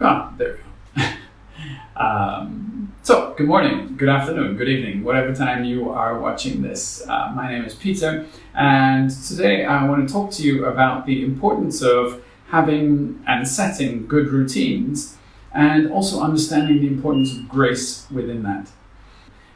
There we go. So, good morning, good afternoon, good evening, whatever time you are watching this. My name is Peter, and today I want to talk to you about the importance of having and setting good routines, and also understanding the importance of grace within that.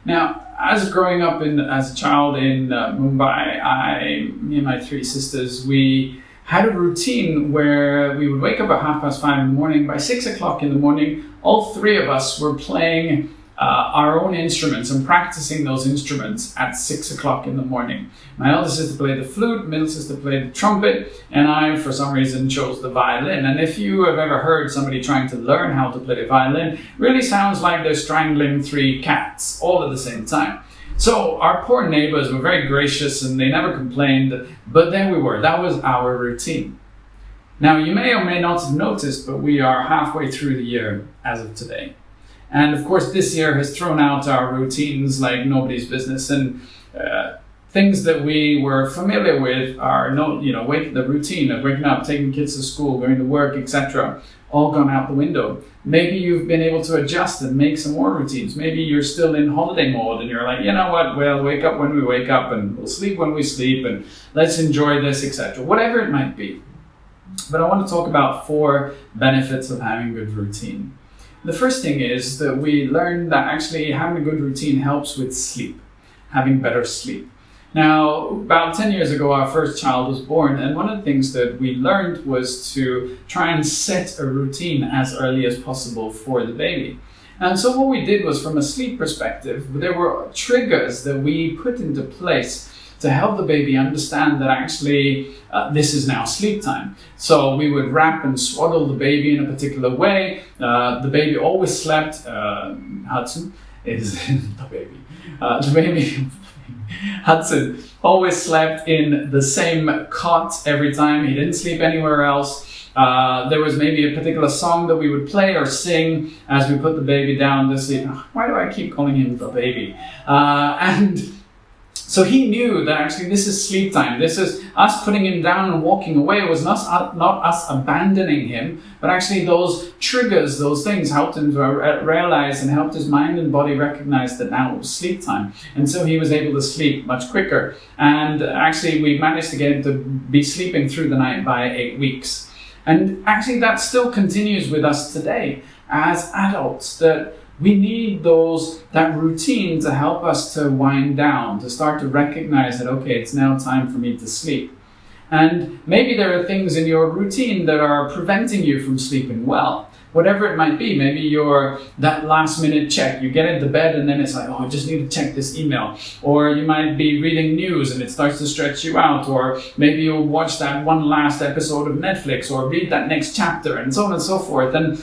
Now, as growing up as a child in Mumbai, me and my three sisters, we had a routine where we would wake up at 5:30 in the morning. By 6 o'clock in the morning, all three of us were playing our own instruments and practicing those instruments at 6 o'clock in the morning. My eldest sister played the flute, middle sister played the trumpet, and I, for some reason, chose the violin. And if you have ever heard somebody trying to learn how to play the violin, it really sounds like they're strangling three cats all at the same time. So our poor neighbors were very gracious and they never complained, but there we were. That was our routine. Now, you may or may not have noticed, but we are halfway through the year as of today. And of course, this year has thrown out our routines like nobody's business, and things that we were familiar with are the routine of waking up, taking kids to school, going to work, etc., all gone out the window. Maybe you've been able to adjust and make some more routines. Maybe you're still in holiday mode and you're like, you know what, we'll wake up when we wake up and we'll sleep when we sleep and let's enjoy this, etc. Whatever it might be. But I want to talk about 4 benefits of having good routine. The first thing is that we learned that actually having a good routine helps with sleep, having better sleep. Now, about 10 years ago, our first child was born, and one of the things that we learned was to try and set a routine as early as possible for the baby. And so what we did was, from a sleep perspective, there were triggers that we put into place to help the baby understand that actually this is now sleep time. So we would wrap and swaddle the baby in a particular way. The baby always slept, Hudson is the baby. Hudson always slept in the same cot every time. He didn't sleep anywhere else. There was maybe a particular song that we would play or sing as we put the baby down to sleep. Why do I keep calling him the baby? So he knew that actually this is sleep time. This is us putting him down and walking away. It was not us abandoning him, but actually those triggers, those things helped him to realize and helped his mind and body recognize that now it was sleep time. And so he was able to sleep much quicker. And actually we managed to get him to be sleeping through the night by 8 weeks. And actually that still continues with us today as adults, that we need that routine to help us to wind down, to start to recognize that, okay, it's now time for me to sleep. And maybe there are things in your routine that are preventing you from sleeping well. Whatever it might be, maybe you're that last minute check. You get into bed and then it's like, oh, I just need to check this email. Or you might be reading news and it starts to stretch you out. Or maybe you'll watch that one last episode of Netflix or read that next chapter and so on and so forth. And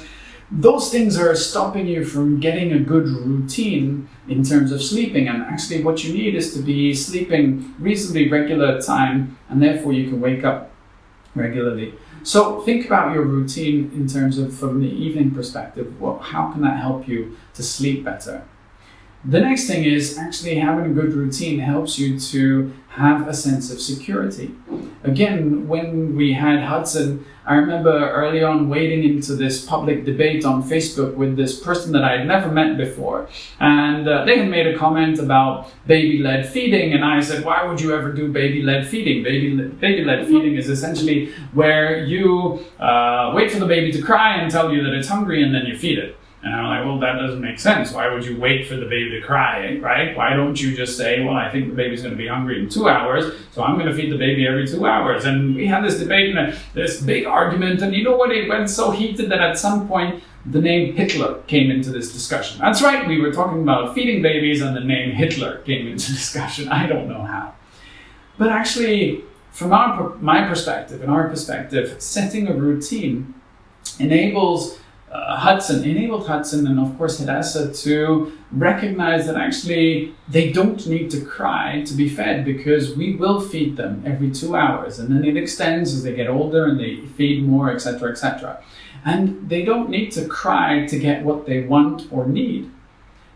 those things are stopping you from getting a good routine in terms of sleeping. And actually what you need is to be sleeping reasonably regular time, and therefore you can wake up regularly. So think about your routine in terms of, from the evening perspective, how can that help you to sleep better? The next thing is actually having a good routine helps you to have a sense of security. Again, when we had Hudson, I remember early on wading into this public debate on Facebook with this person that I had never met before. And they had made a comment about baby-led feeding, and I said, why would you ever do baby-led feeding? Baby-led feeding is essentially where you wait for the baby to cry and tell you that it's hungry, and then you feed it. And I'm like, well, that doesn't make sense. Why would you wait for the baby to cry, right? Why don't you just say, well, I think the baby's going to be hungry in 2 hours, so I'm going to feed the baby every 2 hours. And we had this debate and this big argument, and you know what? It went so heated that at some point the name Hitler came into this discussion. That's right, we were talking about feeding babies and the name Hitler came into discussion. I don't know how. But actually, from my perspective and our perspective, setting a routine enabled Hudson and of course Hadassah to recognize that actually they don't need to cry to be fed, because we will feed them every 2 hours, and then it extends as they get older and they feed more, etc., etc. And they don't need to cry to get what they want or need.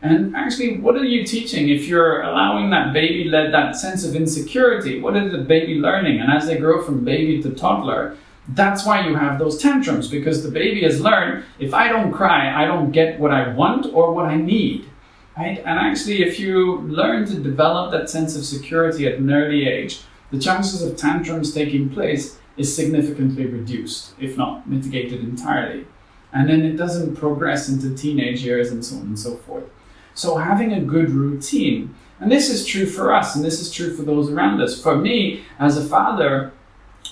And actually, what are you teaching if you're allowing that baby-led, that sense of insecurity? What is the baby learning? And as they grow from baby to toddler, That's why you have those tantrums, because the baby has learned, if I don't cry, I don't get what I want or what I need. Right? And actually, if you learn to develop that sense of security at an early age, the chances of tantrums taking place is significantly reduced, if not mitigated entirely. And then it doesn't progress into teenage years and so on and so forth. So having a good routine, and this is true for us, and this is true for those around us. For me, as a father,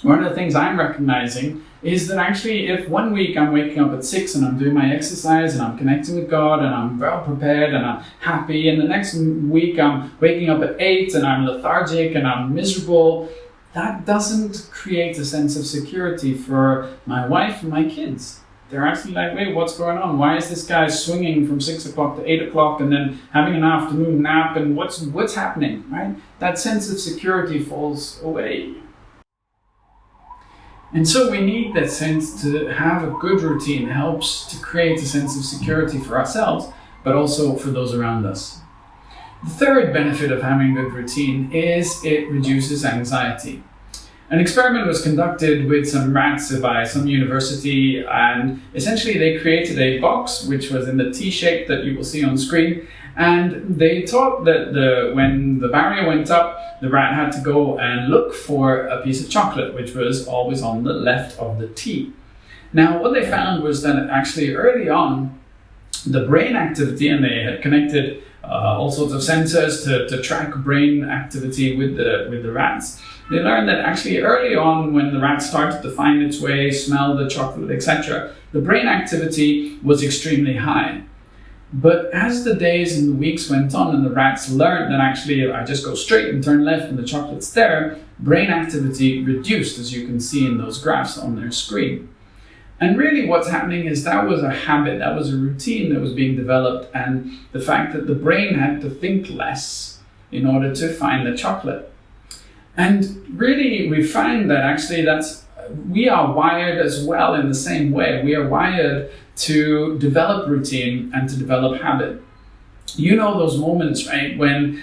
one of the things I'm recognizing is that actually if one week I'm waking up at 6 and I'm doing my exercise and I'm connecting with God and I'm well prepared and I'm happy, and the next week I'm waking up at 8 and I'm lethargic and I'm miserable, that doesn't create a sense of security for my wife and my kids. They're actually like, wait, what's going on? Why is this guy swinging from 6 o'clock to 8 o'clock and then having an afternoon nap, and what's happening, right? That sense of security falls away. And so we need that sense to have a good routine. It helps to create a sense of security for ourselves, but also for those around us. The third benefit of having a good routine is it reduces anxiety. An experiment was conducted with some rats by some university, and essentially they created a box which was in the T shape that you will see on screen, and they thought that when the barrier went up, the rat had to go and look for a piece of chocolate, which was always on the left of the T. Now, what they found was that actually early on, the brain activity, and they had connected all sorts of sensors to track brain activity with the rats. They learned that actually early on, when the rat started to find its way, smell the chocolate, etc., the brain activity was extremely high. But as the days and the weeks went on and the rats learned that actually I just go straight and turn left and the chocolate's there, brain activity reduced, as you can see in those graphs on their screen. And really what's happening is that was a habit, that was a routine that was being developed, and the fact that the brain had to think less in order to find the chocolate. And really we find that actually we are wired as well in the same way. We are wired to develop routine and to develop habit. You know those moments, right, when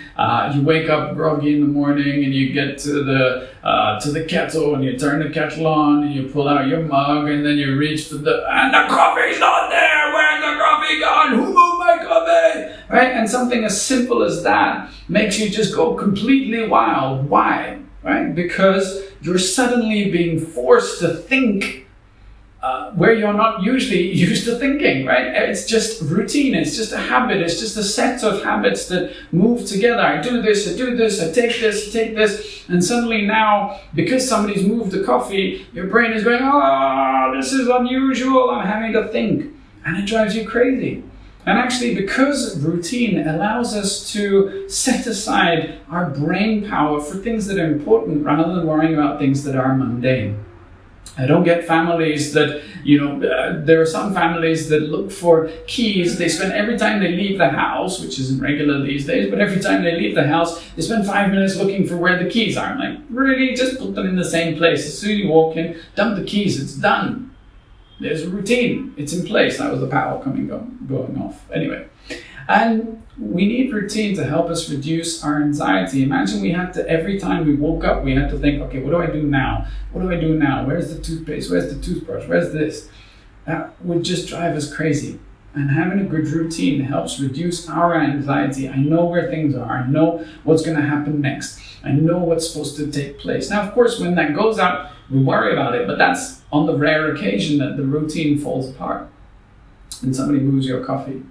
you wake up groggy in the morning and you get to the kettle and you turn the kettle on and you pull out your mug and then you reach and the coffee's not there. Where's the coffee gone? Who moved my coffee? Right, and something as simple as that makes you just go completely wild. Why? Right, because you're suddenly being forced to think where you're not usually used to thinking, right? It's just routine, it's just a habit, it's just a set of habits that move together. I do this, I take this, I take this, and suddenly now, because somebody's moved the coffee, your brain is going, oh, this is unusual, I'm having to think, and it drives you crazy. And actually, because routine allows us to set aside our brain power for things that are important rather than worrying about things that are mundane. I don't get families that, there are some families that look for keys. They spend every time they leave the house, which isn't regular these days, but every time they leave the house, they spend 5 minutes looking for where the keys are. I'm like, really? Just put them in the same place. As soon as you walk in, dump the keys, it's done. There's a routine, it's in place. That was the power going off. Anyway, and we need routine to help us reduce our anxiety. Imagine we had to, every time we woke up, we had to think, okay, what do I do now? What do I do now? Where's the toothpaste? Where's the toothbrush? Where's this? That would just drive us crazy. And having a good routine helps reduce our anxiety. I know where things are. I know what's going to happen next. I know what's supposed to take place. Now, of course, when that goes out, we worry about it, but that's on the rare occasion that the routine falls apart and somebody moves your coffee.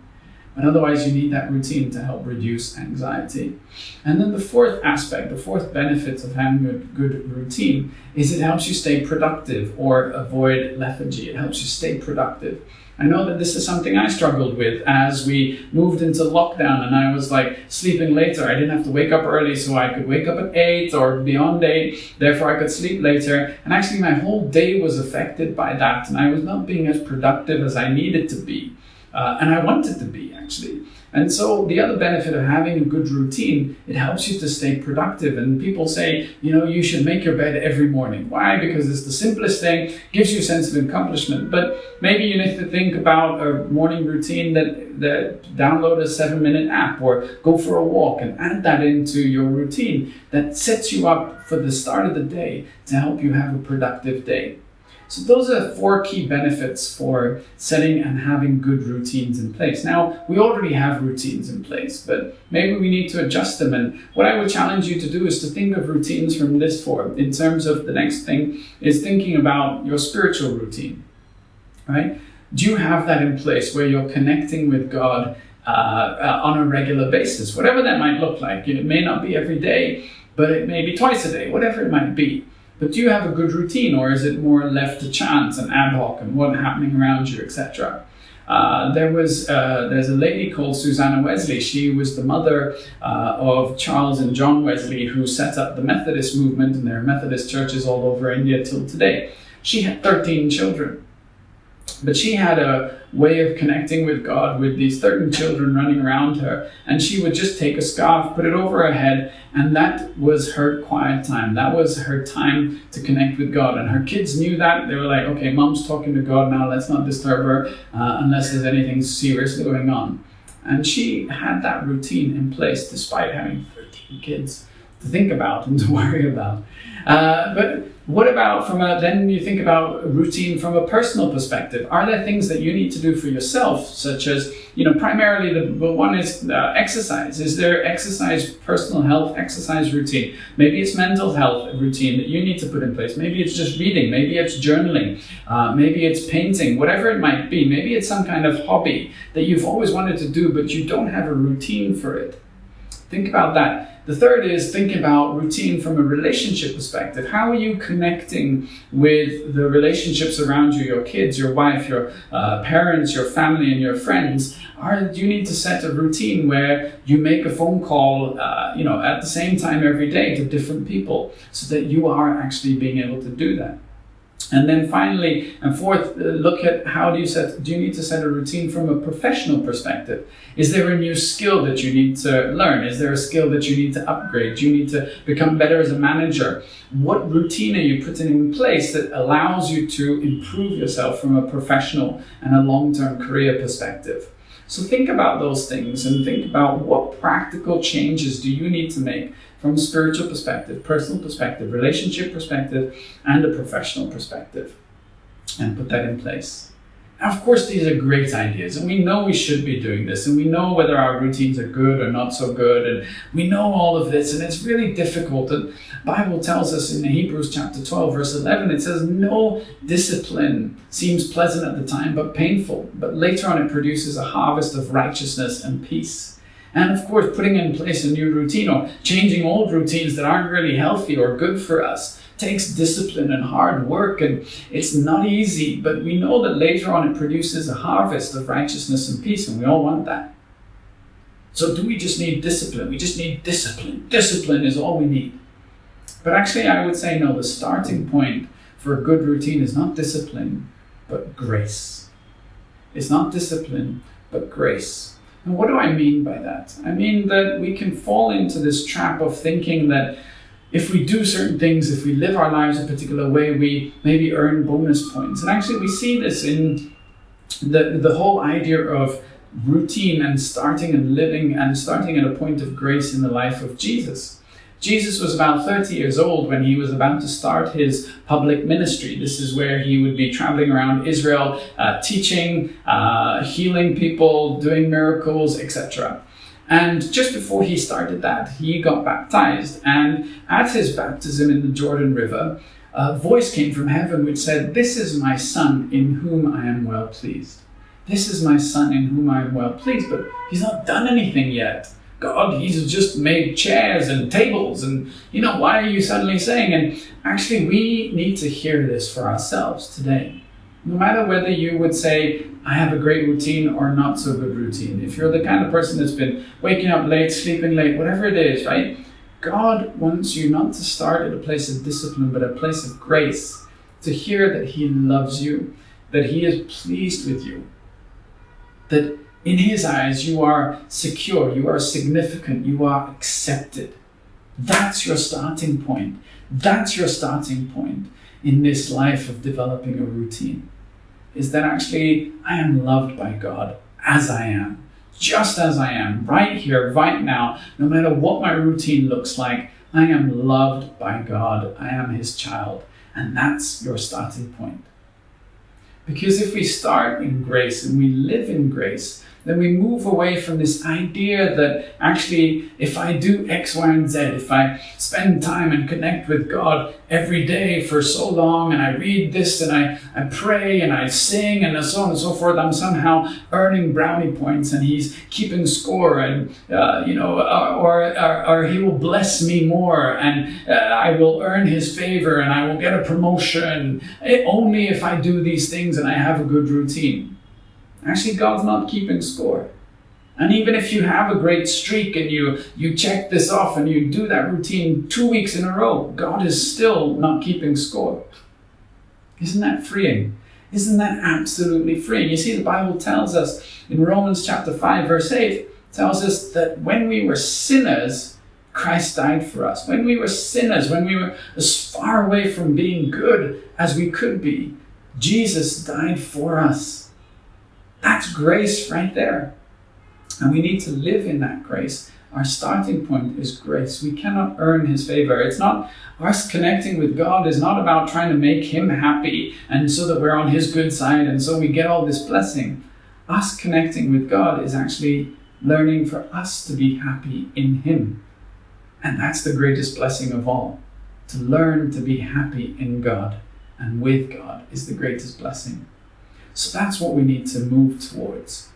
But otherwise, you need that routine to help reduce anxiety. And then the fourth aspect, the fourth benefit of having a good routine is it helps you stay productive or avoid lethargy. It helps you stay productive. I know that this is something I struggled with as we moved into lockdown and I was like sleeping later. I didn't have to wake up early, so I could wake up at 8 or beyond 8. Therefore, I could sleep later. And actually, my whole day was affected by that. And I was not being as productive as I needed to be. And I wanted to be, actually. And so the other benefit of having a good routine, it helps you to stay productive. And people say, you should make your bed every morning. Why? Because it's the simplest thing, gives you a sense of accomplishment. But maybe you need to think about a morning routine that download a 7-minute app or go for a walk and add that into your routine that sets you up for the start of the day to help you have a productive day. So those are 4 key benefits for setting and having good routines in place. Now, we already have routines in place, but maybe we need to adjust them. And what I would challenge you to do is to think of routines from this form. In terms of the next thing is thinking about your spiritual routine, right? Do you have that in place where you're connecting with God on a regular basis? Whatever that might look like. It may not be every day, but it may be twice a day, whatever it might be. But do you have a good routine, or is it more left to chance and ad hoc and what's happening around you, etc.? There's a lady called Susanna Wesley. She was the mother of Charles and John Wesley, who set up the Methodist movement, and there are Methodist churches all over India till today. She had 13 children. But she had a way of connecting with God with these 13 children running around her. And she would just take a scarf, put it over her head, and that was her quiet time. That was her time to connect with God. And her kids knew that. They were like, okay, Mom's talking to God now. Let's not disturb her unless there's anything serious going on. And she had that routine in place despite having 13 kids to think about and to worry about. But what about then you think about routine from a personal perspective? Are there things that you need to do for yourself, such as, primarily the one is exercise. Is there exercise, personal health, exercise routine? Maybe it's mental health routine that you need to put in place. Maybe it's just reading. Maybe it's journaling. Maybe it's painting, whatever it might be. Maybe it's some kind of hobby that you've always wanted to do, but you don't have a routine for it. Think about that. The third is think about routine from a relationship perspective. How are you connecting with the relationships around you, your kids, your wife, your parents, your family, and your friends? Do you need to set a routine where you make a phone call, at the same time every day to different people, so that you are actually being able to do that? And then finally, and fourth, look at do you need to set a routine from a professional perspective? Is there a new skill that you need to learn? Is there a skill that you need to upgrade? Do you need to become better as a manager? What routine are you putting in place that allows you to improve yourself from a professional and a long-term career perspective? So think about those things and think about what practical changes do you need to make from a spiritual perspective, personal perspective, relationship perspective, and a professional perspective, and put that in place. Now, of course, these are great ideas, and we know we should be doing this, and we know whether our routines are good or not so good, and we know all of this, and it's really difficult. And the Bible tells us in Hebrews chapter 12, verse 11, it says, no discipline seems pleasant at the time, but painful, but later on it produces a harvest of righteousness and peace. And of course, putting in place a new routine or changing old routines that aren't really healthy or good for us takes discipline and hard work, and it's not easy, but we know that later on it produces a harvest of righteousness and peace, and we all want that. So do we just need discipline? We just need discipline. Discipline is all we need. But actually, I would say no, the starting point for a good routine is not discipline, but grace. It's not discipline, but grace. And what do I mean by that? I mean that we can fall into this trap of thinking that if we do certain things, if we live our lives a particular way, we maybe earn bonus points. And actually we see this in the whole idea of routine and starting and living and starting at a point of grace in the life of Jesus. Jesus was about 30 years old when he was about to start his public ministry. This is where he would be traveling around Israel, teaching, healing people, doing miracles, etc. And just before he started that, he got baptized. And at his baptism in the Jordan River, a voice came from heaven which said, "This is my son in whom I am well pleased." This is my son in whom I am well pleased. But he's not done anything yet. God, he's just made chairs and tables, and why are you suddenly saying? And actually we need to hear this for ourselves today. No matter whether you would say, I have a great routine or not so good routine. If you're the kind of person that's been waking up late, sleeping late, whatever it is, right? God wants you not to start at a place of discipline, but a place of grace, to hear that he loves you, that he is pleased with you, that in his eyes, you are secure, you are significant, you are accepted. That's your starting point. That's your starting point in this life of developing a routine. Is that actually I am loved by God as I am, just as I am, right here, right now, no matter what my routine looks like, I am loved by God. I am his child. And that's your starting point. Because if we start in grace and we live in grace, then we move away from this idea that actually if I do X, Y, and Z, if I spend time and connect with God every day for so long, and I read this and I pray and I sing and so on and so forth, I'm somehow earning brownie points and he's keeping score, and or he will bless me more, and I will earn his favor and I will get a promotion only if I do these things and I have a good routine. Actually, God's not keeping score. And even if you have a great streak and you check this off and you do that routine 2 weeks in a row, God is still not keeping score. Isn't that freeing? Isn't that absolutely freeing? You see, the Bible tells us in Romans chapter 5, verse 8, tells us that when we were sinners, Christ died for us. When we were sinners, when we were as far away from being good as we could be, Jesus died for us. That's grace right there. And we need to live in that grace. Our starting point is grace. We cannot earn his favor. It's not us connecting with God is not about trying to make him happy and so that we're on his good side and so we get all this blessing. Us connecting with God is actually learning for us to be happy in him. And that's the greatest blessing of all. To learn to be happy in God and with God is the greatest blessing. So that's what we need to move towards.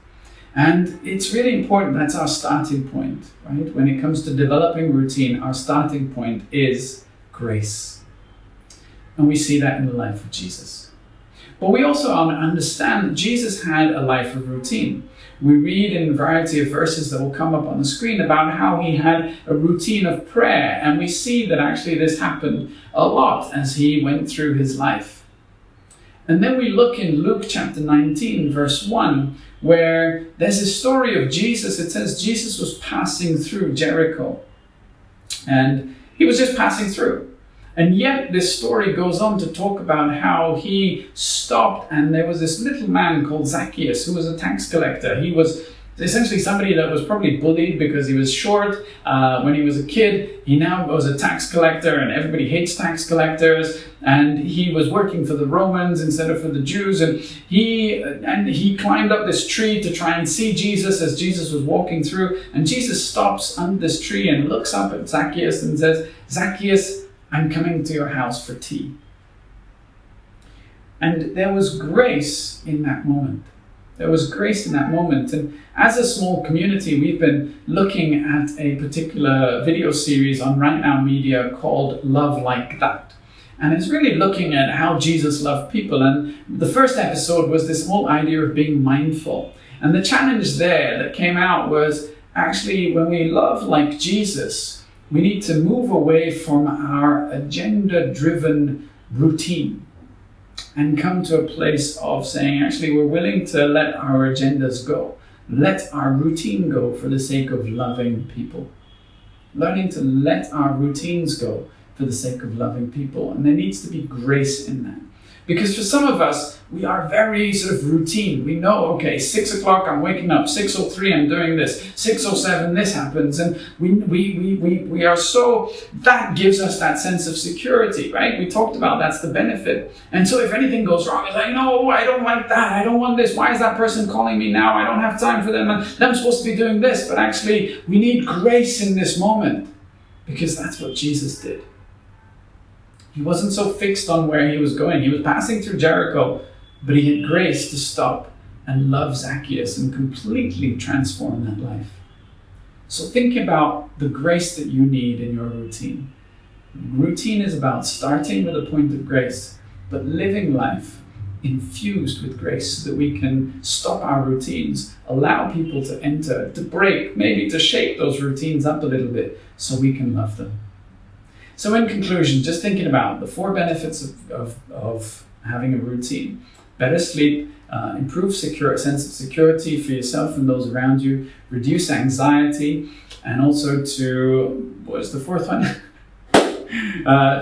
And it's really important, that's our starting point, right? When it comes to developing routine, our starting point is grace. And we see that in the life of Jesus. But we also understand that Jesus had a life of routine. We read in a variety of verses that will come up on the screen about how he had a routine of prayer. And we see that actually this happened a lot as he went through his life. And then we look in Luke chapter 19, verse 1, where there's a story of Jesus. It says Jesus was passing through Jericho. And he was just passing through. And yet this story goes on to talk about how he stopped, and there was this little man called Zacchaeus who was a tax collector. He was essentially somebody that was probably bullied because he was short when he was a kid. He now was a tax collector, and everybody hates tax collectors. And he was working for the Romans instead of for the Jews. And he climbed up this tree to try and see Jesus as Jesus was walking through. And Jesus stops under this tree and looks up at Zacchaeus and says, "Zacchaeus, I'm coming to your house for tea." And there was grace in that moment. There was grace in that moment. And as a small community, we've been looking at a particular video series on Right Now Media called Love Like That. And it's really looking at how Jesus loved people. And the first episode was this whole idea of being mindful. And the challenge there that came out was actually when we love like Jesus, we need to move away from our agenda-driven routine and come to a place of saying, actually, we're willing to let our agendas go. Let our routine go for the sake of loving people. Learning to let our routines go for the sake of loving people. And there needs to be grace in that. Because for some of us, we are very sort of routine. We know, okay, 6 o'clock, I'm waking up. 6:03, I'm doing this. 6:07, this happens. And we are so, that gives us that sense of security, right? We talked about that's the benefit. And so if anything goes wrong, it's like, no, I don't like that. I don't want this. Why is that person calling me now? I don't have time for them. And I'm supposed to be doing this. But actually, we need grace in this moment because that's what Jesus did. He wasn't so fixed on where he was going. He was passing through Jericho, but he had grace to stop and love Zacchaeus and completely transform that life. So think about the grace that you need in your routine. Routine is about starting with a point of grace, but living life infused with grace so that we can stop our routines, allow people to enter, to break, maybe to shape those routines up a little bit so we can love them. So in conclusion, just thinking about the 4 benefits of having a routine. Better sleep, improve sense of security for yourself and those around you, reduce anxiety, and also what is the 4th one?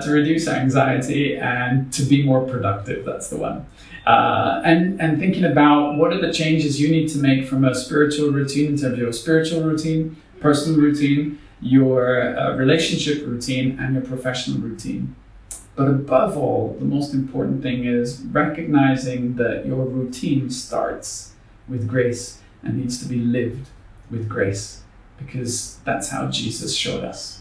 To reduce anxiety and to be more productive, that's the one. And thinking about what are the changes you need to make from a spiritual routine in terms of your spiritual routine, personal routine, your relationship routine, and your professional routine. But above all, the most important thing is recognizing that your routine starts with grace and needs to be lived with grace, because that's how Jesus showed us.